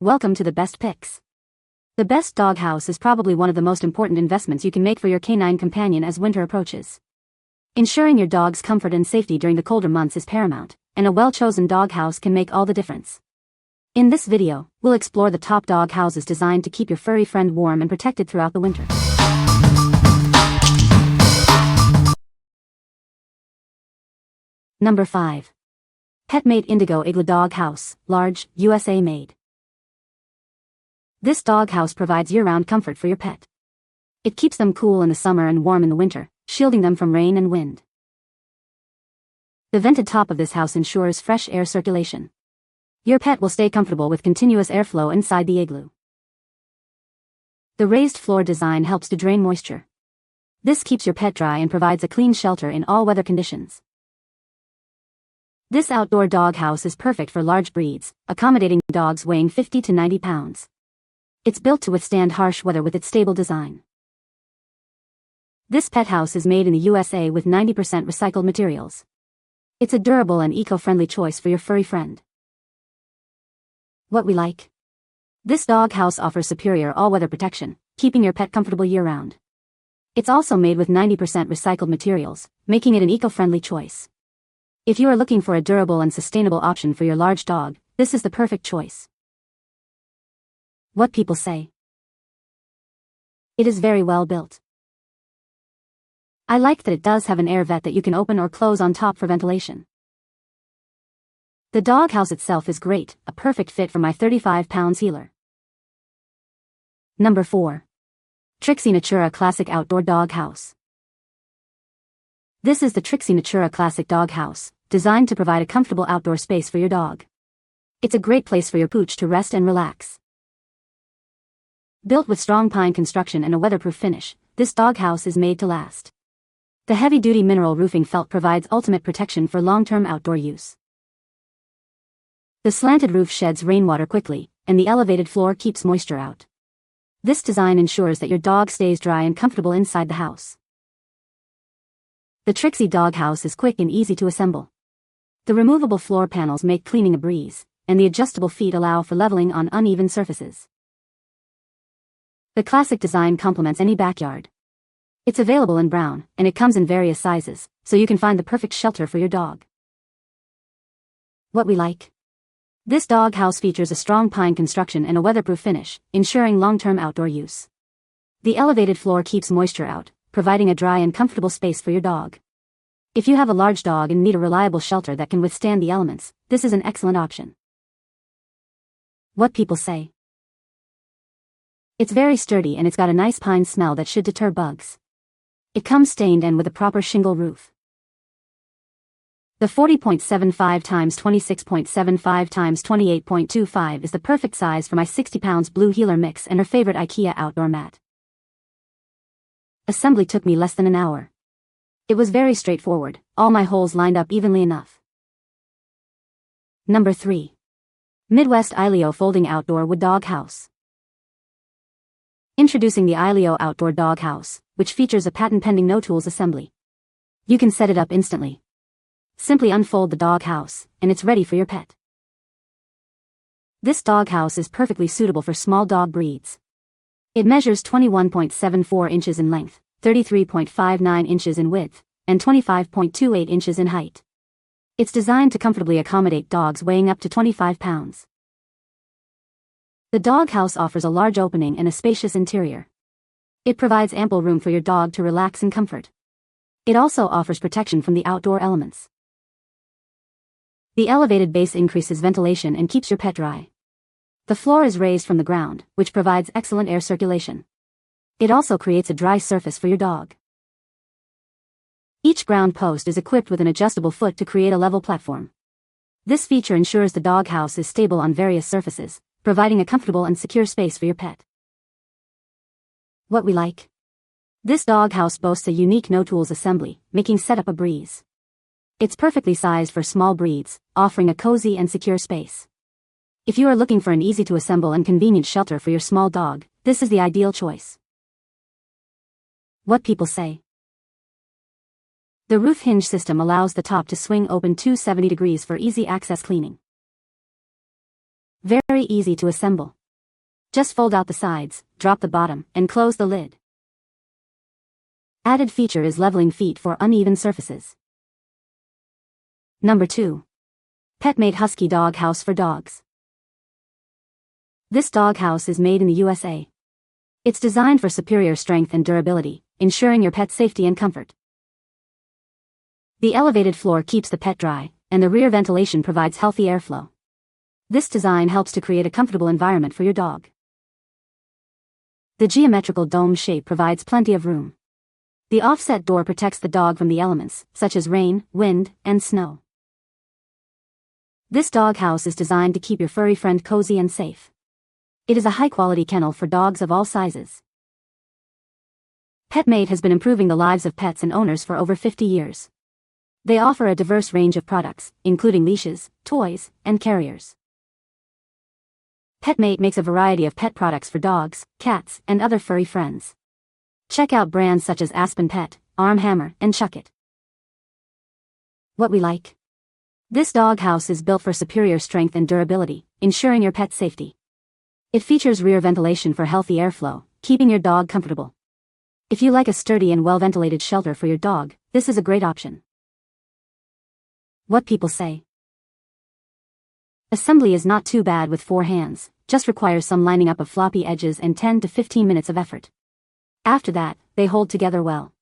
Welcome to the best picks. The best doghouse is probably one of the most important investments you can make for your canine companion as winter approaches. Ensuring your dog's comfort and safety during the colder months is paramount, and a well-chosen doghouse can make all the difference. In this video, we'll explore the top dog houses designed to keep your furry friend warm and protected throughout the winter. Number 5. Petmate Indigo Igloo Dog House, large, USA made. This doghouse provides year-round comfort for your pet. It keeps them cool in the summer and warm in the winter, shielding them from rain and wind. The vented top of this house ensures fresh air circulation. Your pet will stay comfortable with continuous airflow inside the igloo. The raised floor design helps to drain moisture. This keeps your pet dry and provides a clean shelter in all weather conditions. This outdoor doghouse is perfect for large breeds, accommodating dogs weighing 50 to 90 pounds. It's built to withstand harsh weather with its stable design. This pet house is made in the USA with 90% recycled materials. It's a durable and eco-friendly choice for your furry friend. What we like? This doghouse offers superior all-weather protection, keeping your pet comfortable year-round. It's also made with 90% recycled materials, making it an eco-friendly choice. If you are looking for a durable and sustainable option for your large dog, this is the perfect choice. What people say? It is very well built. I like that it does have an air vent that you can open or close on top for ventilation. The doghouse itself is great, a perfect fit for my 35-pound heeler. Number 4. TRIXIE Natura Classic Outdoor Doghouse. This is the TRIXIE Natura Classic Doghouse, designed to provide a comfortable outdoor space for your dog. It's a great place for your pooch to rest and relax. Built with strong pine construction and a weatherproof finish, this doghouse is made to last. The heavy-duty mineral roofing felt provides ultimate protection for long-term outdoor use. The slanted roof sheds rainwater quickly, and the elevated floor keeps moisture out. This design ensures that your dog stays dry and comfortable inside the house. The TRIXIE doghouse is quick and easy to assemble. The removable floor panels make cleaning a breeze, and the adjustable feet allow for leveling on uneven surfaces. The classic design complements any backyard. It's available in brown, and it comes in various sizes, so you can find the perfect shelter for your dog. What we like? This doghouse features a strong pine construction and a weatherproof finish, ensuring long-term outdoor use. The elevated floor keeps moisture out, providing a dry and comfortable space for your dog. If you have a large dog and need a reliable shelter that can withstand the elements, this is an excellent option. What people say? It's very sturdy and it's got a nice pine smell that should deter bugs. It comes stained and with a proper shingle roof. The 40.75 x 26.75 x 28.25 is the perfect size for my 60 pounds blue heeler mix and her favorite IKEA outdoor mat. Assembly took me less than an hour. It was very straightforward, all my holes lined up evenly enough. Number 3. Midwest Eilio Folding Outdoor Wood Dog House. Introducing the Eilio Outdoor Dog House, which features a patent-pending no-tools assembly. You can set it up instantly. Simply unfold the dog house, and it's ready for your pet. This dog house is perfectly suitable for small dog breeds. It measures 21.74 inches in length, 33.59 inches in width, and 25.28 inches in height. It's designed to comfortably accommodate dogs weighing up to 25 pounds. The doghouse offers a large opening and a spacious interior. It provides ample room for your dog to relax in comfort. It also offers protection from the outdoor elements. The elevated base increases ventilation and keeps your pet dry. The floor is raised from the ground, which provides excellent air circulation. It also creates a dry surface for your dog. Each ground post is equipped with an adjustable foot to create a level platform. This feature ensures the doghouse is stable on various surfaces, providing a comfortable and secure space for your pet. What we like? This doghouse boasts a unique no-tools assembly, making setup a breeze. It's perfectly sized for small breeds, offering a cozy and secure space. If you are looking for an easy-to-assemble and convenient shelter for your small dog, this is the ideal choice. What people say? The roof hinge system allows the top to swing open 270 degrees for easy access cleaning. Very easy to assemble. Just fold out the sides, drop the bottom, and close the lid. Added feature is leveling feet for uneven surfaces. Number 2. Petmate Husky Dog House for Dogs. This dog house is made in the USA. It's designed for superior strength and durability, ensuring your pet's safety and comfort. The elevated floor keeps the pet dry, and the rear ventilation provides healthy airflow. This design helps to create a comfortable environment for your dog. The geometrical dome shape provides plenty of room. The offset door protects the dog from the elements, such as rain, wind, and snow. This dog house is designed to keep your furry friend cozy and safe. It is a high-quality kennel for dogs of all sizes. Petmate has been improving the lives of pets and owners for over 50 years. They offer a diverse range of products, including leashes, toys, and carriers. Petmate makes a variety of pet products for dogs, cats, and other furry friends. Check out brands such as Aspen Pet, Arm Hammer, and Chuck It. What we like. This dog house is built for superior strength and durability, ensuring your pet's safety. It features rear ventilation for healthy airflow, keeping your dog comfortable. If you like a sturdy and well-ventilated shelter for your dog, this is a great option. What people say. Assembly is not too bad with 4 hands, just requires some lining up of floppy edges and 10 to 15 minutes of effort. After that, they hold together well.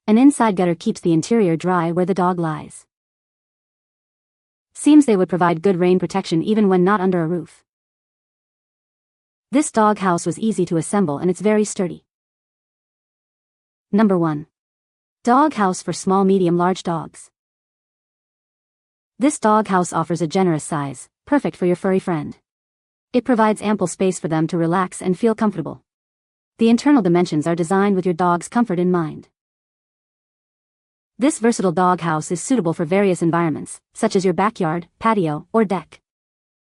An inside gutter keeps the interior dry where the dog lies. Seems they would provide good rain protection even when not under a roof. This dog house was easy to assemble and it's very sturdy. Number 1. Dog house for small, medium, large dogs. This dog house offers a generous size, perfect for your furry friend. It provides ample space for them to relax and feel comfortable. The internal dimensions are designed with your dog's comfort in mind. This versatile dog house is suitable for various environments, such as your backyard, patio, or deck.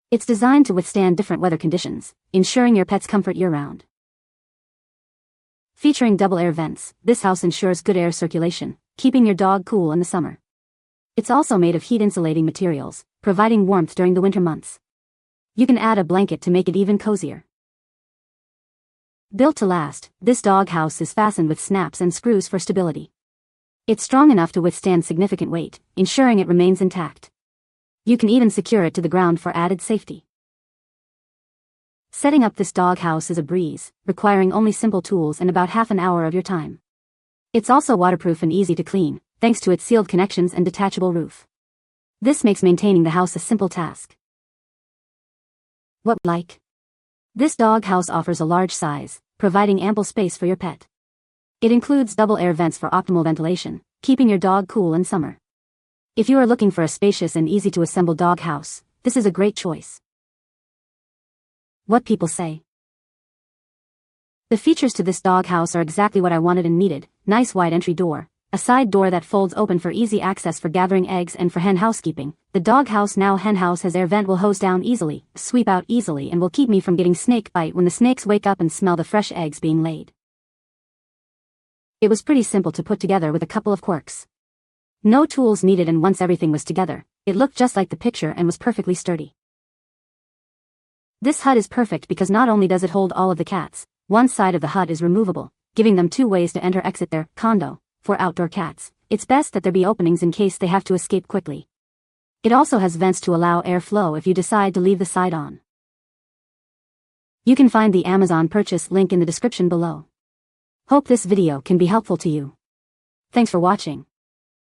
It's designed to withstand different weather conditions, ensuring your pet's comfort year-round. Featuring double air vents, this house ensures good air circulation, keeping your dog cool in the summer. It's also made of heat-insulating materials, providing warmth during the winter months. You can add a blanket to make it even cozier. Built to last, this dog house is fastened with snaps and screws for stability. It's strong enough to withstand significant weight, ensuring it remains intact. You can even secure it to the ground for added safety. Setting up this dog house is a breeze, requiring only simple tools and about half an hour of your time. It's also waterproof and easy to clean, thanks to its sealed connections and detachable roof. This makes maintaining the house a simple task. What like? This dog house offers a large size, providing ample space for your pet. It includes double air vents for optimal ventilation, keeping your dog cool in summer. If you are looking for a spacious and easy-to-assemble dog house, this is a great choice. What people say. The features to this dog house are exactly what I wanted and needed: nice wide entry door, a side door that folds open for easy access for gathering eggs and for hen housekeeping. The dog house now hen house has air vent, will hose down easily, sweep out easily, and will keep me from getting snake bite when the snakes wake up and smell the fresh eggs being laid. It was pretty simple to put together with a couple of quirks. No tools needed, and once everything was together, it looked just like the picture and was perfectly sturdy. This hut is perfect because not only does it hold all of the cats, one side of the hut is removable, giving them 2 ways to enter/exit their condo. For outdoor cats, it's best that there be openings in case they have to escape quickly. It also has vents to allow airflow if you decide to leave the side on. You can find the Amazon purchase link in the description below. Hope this video can be helpful to you. Thanks for watching.